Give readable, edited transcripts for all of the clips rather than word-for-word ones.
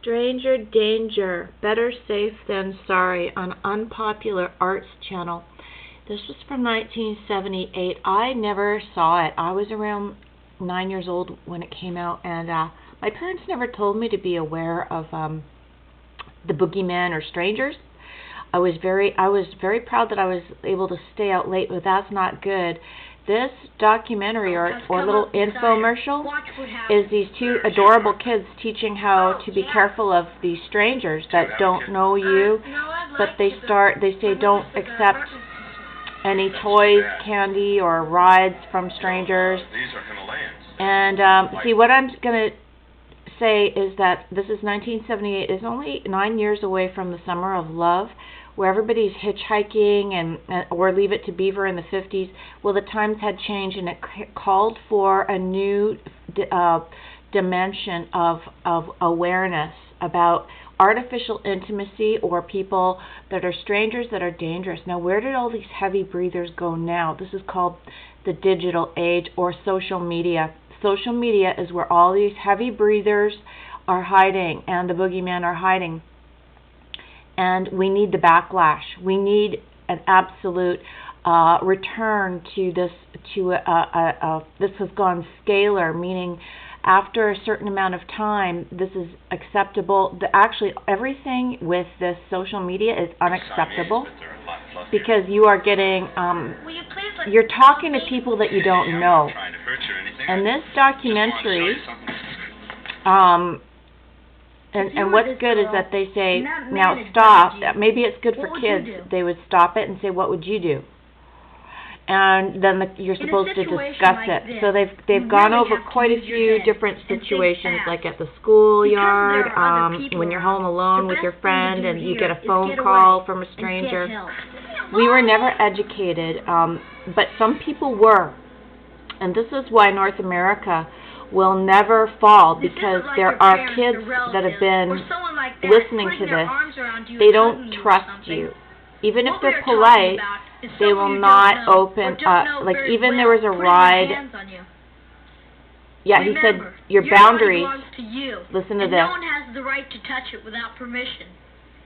Stranger Danger, Better Safe Than Sorry on Unpopular Arts channel. This was from 1978. I never saw it. I was around 9 years old when it came out, and my parents never told me to be aware of the boogeyman or strangers. I was very proud that I was able to stay out late, but that's not good. This documentary or little infomercial is these two adorable kids teaching how to be careful of these strangers that don't know you, but they say don't accept any toys, candy, or rides from strangers. And see, what I'm going to say is that this is 1978. It's only 9 years away from the Summer of Love, where everybody's hitchhiking or Leave It to Beaver in the 50s. Well, the times had changed, and it called for a new dimension of awareness about artificial intimacy or people that are strangers that are dangerous. Now, where did all these heavy breathers go now? This is called the digital age or social media. Social media is where all these heavy breathers are hiding and the boogeymen are hiding. And we need the backlash. We need an absolute return to this. This has gone scalar, meaning after a certain amount of time, this is acceptable. Actually, everything with this social media is unacceptable because you are getting, you're talking to people that you don't know. And this documentary, and what's good is that they say, now stop. Maybe it's good for kids. They would stop it and say, what would you do? And then you're supposed to discuss it. So they've gone over quite a few different situations, like at the schoolyard, when you're home alone with your friend and you get a phone call from a stranger. We were never educated, but some people were. And this is why North America will never fall, because there are kids that have been listening to this. They don't trust you. Even if they're polite, they will not open up. Like, even there was a ride. Yeah, he said, your boundaries. Listen to this. No one has the right to touch it without permission.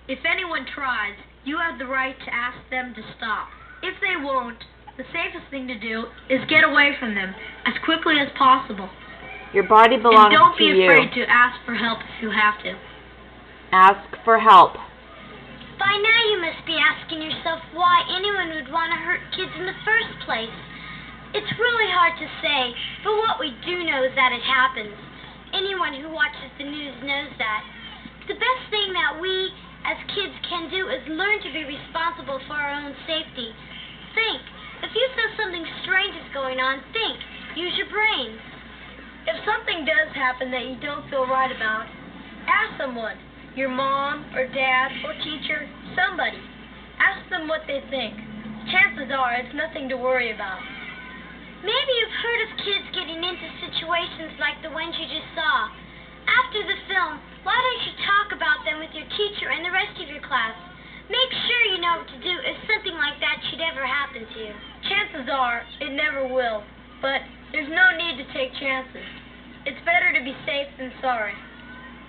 If anyone tries, you have the right to ask them to stop. If they won't, the safest thing to do is get away from them as quickly as possible. Your body belongs to you. And don't be afraid to ask for help if you have to. Ask for help. By now you must be asking yourself why anyone would want to hurt kids in the first place. It's really hard to say, but what we do know is that it happens. Anyone who watches the news knows that. The best thing that we, as kids, can do is learn to be responsible for our own safety. Think. If you feel something strange is going on, think. Use your brain. If something does happen that you don't feel right about, ask someone. Your mom, or dad, or teacher, somebody. Ask them what they think. Chances are it's nothing to worry about. Maybe you've heard of kids getting into situations like the ones you just saw. After the film, why don't you talk about them with your teacher and the rest of your class? Make sure you know what to do if something like that should ever happen to you. Chances are it never will, but there's no need to take chances. It's better to be safe than sorry.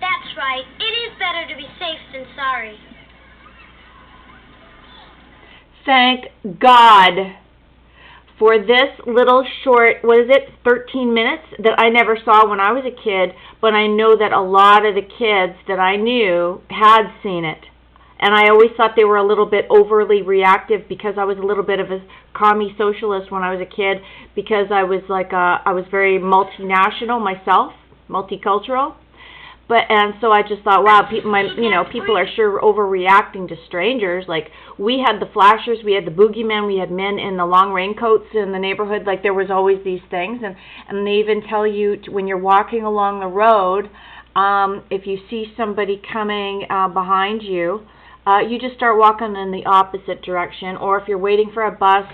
That's right. It is better to be safe than sorry. Thank God for this little short, 13 minutes that I never saw when I was a kid, but I know that a lot of the kids that I knew had seen it. And I always thought they were a little bit overly reactive because I was a little bit of a commie socialist when I was a kid, because I was I was very multinational myself, multicultural. And so I just thought, wow, people are sure overreacting to strangers. Like, we had the flashers, we had the boogeymen, we had men in the long raincoats in the neighborhood. Like, there was always these things. And they even tell you when you're walking along the road, if you see somebody coming behind you, you just start walking in the opposite direction. Or if you're waiting for a bus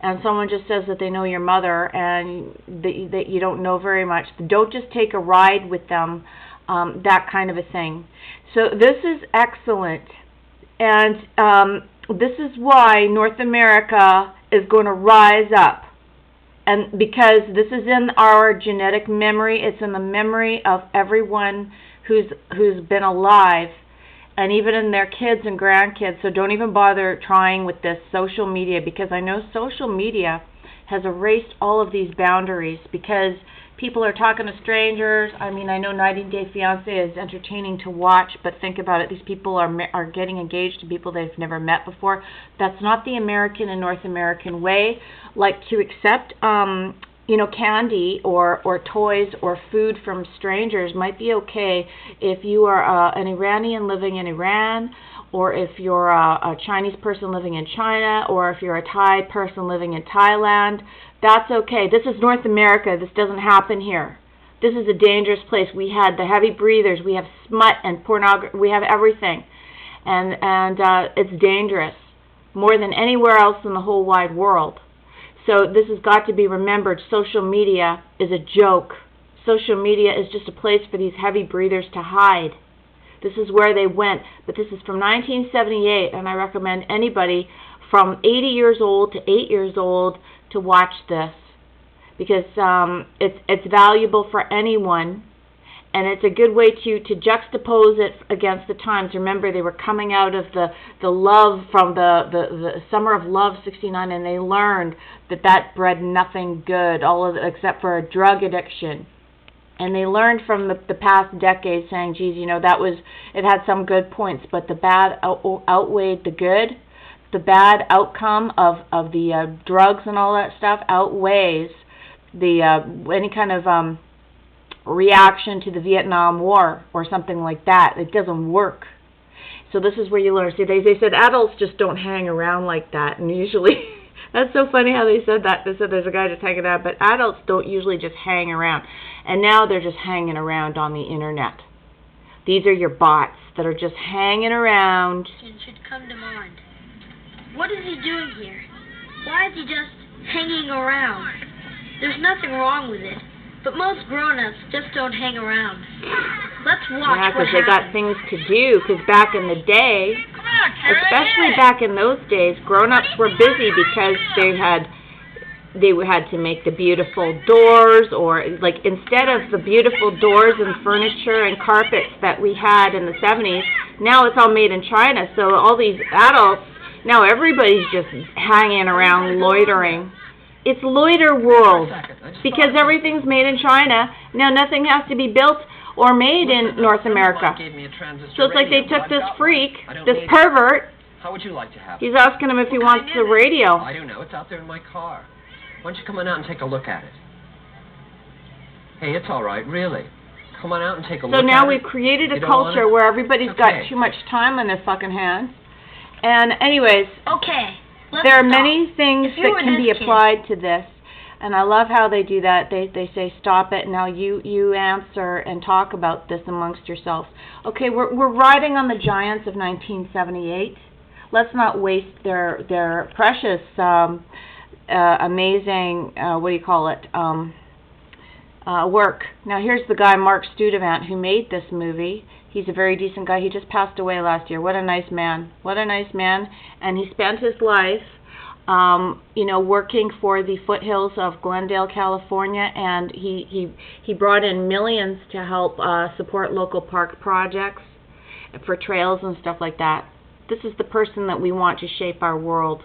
and someone just says that they know your mother and that you don't know very much, don't just take a ride with them. That kind of a thing. So this is excellent, and this is why North America is going to rise up, and because this is in our genetic memory, it's in the memory of everyone who's been alive, and even in their kids and grandkids. So don't even bother trying with this social media, because I know social media has erased all of these boundaries, because people are talking to strangers. I mean, I know 90 Day Fiance is entertaining to watch, but think about it. These people are getting engaged to people they've never met before. That's not the American and North American way. Like, to accept, candy or toys or food from strangers might be okay if you are an Iranian living in Iran, or if you're a Chinese person living in China, or if you're a Thai person living in Thailand. That's okay. This is North America. This doesn't happen here. This is a dangerous place. We had the heavy breathers. We have smut and pornography. We have everything. And it's dangerous, more than anywhere else in the whole wide world. So this has got to be remembered. Social media is a joke. Social media is just a place for these heavy breathers to hide. This is where they went. But this is from 1978, and I recommend anybody from 80 years old to 8 years old to watch this, because it's valuable for anyone, and it's a good way to juxtapose it against the times. Remember, they were coming out of the love from the summer of love, 69, and they learned that bred nothing good, all of it, except for a drug addiction. And they learned from the past decades, saying, geez, it had some good points, but the bad outweighed the good. The bad outcome of the drugs and all that stuff outweighs the any kind of reaction to the Vietnam War or something like that. It doesn't work. So this is where you learn. See, they said adults just don't hang around like that, and usually that's so funny how they said that. They said there's a guy just hanging out, but adults don't usually just hang around. And now they're just hanging around on the internet. These are your bots that are just hanging around. It should come to mind. What is he doing here? Why is he just hanging around? There's nothing wrong with it, but most grown-ups just don't hang around. Let's watch Yeah, because they got things to do, because back in the day, especially back in those days, grown-ups were busy because they had to make the beautiful doors, or like instead of the beautiful doors and furniture and carpets that we had in the 70s, now it's all made in China. So all these adults, now everybody's just hanging around loitering. It's loiter world, because everything's made in China. Now nothing has to be built or made in North America. So it's like they took this freak, this pervert. How would you like to have it? He's asking him if he wants the radio. I don't know. It's out there in my car. Why don't you come on out and take a look at it? Hey, it's all right, really. Come on out and take a look at it. So now we've created a culture where everybody's got too much time on their fucking hands. And anyways, okay, there are many things that can be applied to this. And I love how they do that. They say, stop it. Now you answer and talk about this amongst yourselves. Okay, we're riding on the giants of 1978. Let's not waste their precious, amazing, work. Now here's the guy, Mark Studevant, who made this movie. He's a very decent guy. He just passed away last year. What a nice man. What a nice man. And he spent his life, working for the foothills of Glendale, California, and he brought in millions to help support local park projects for trails and stuff like that. This is the person that we want to shape our world.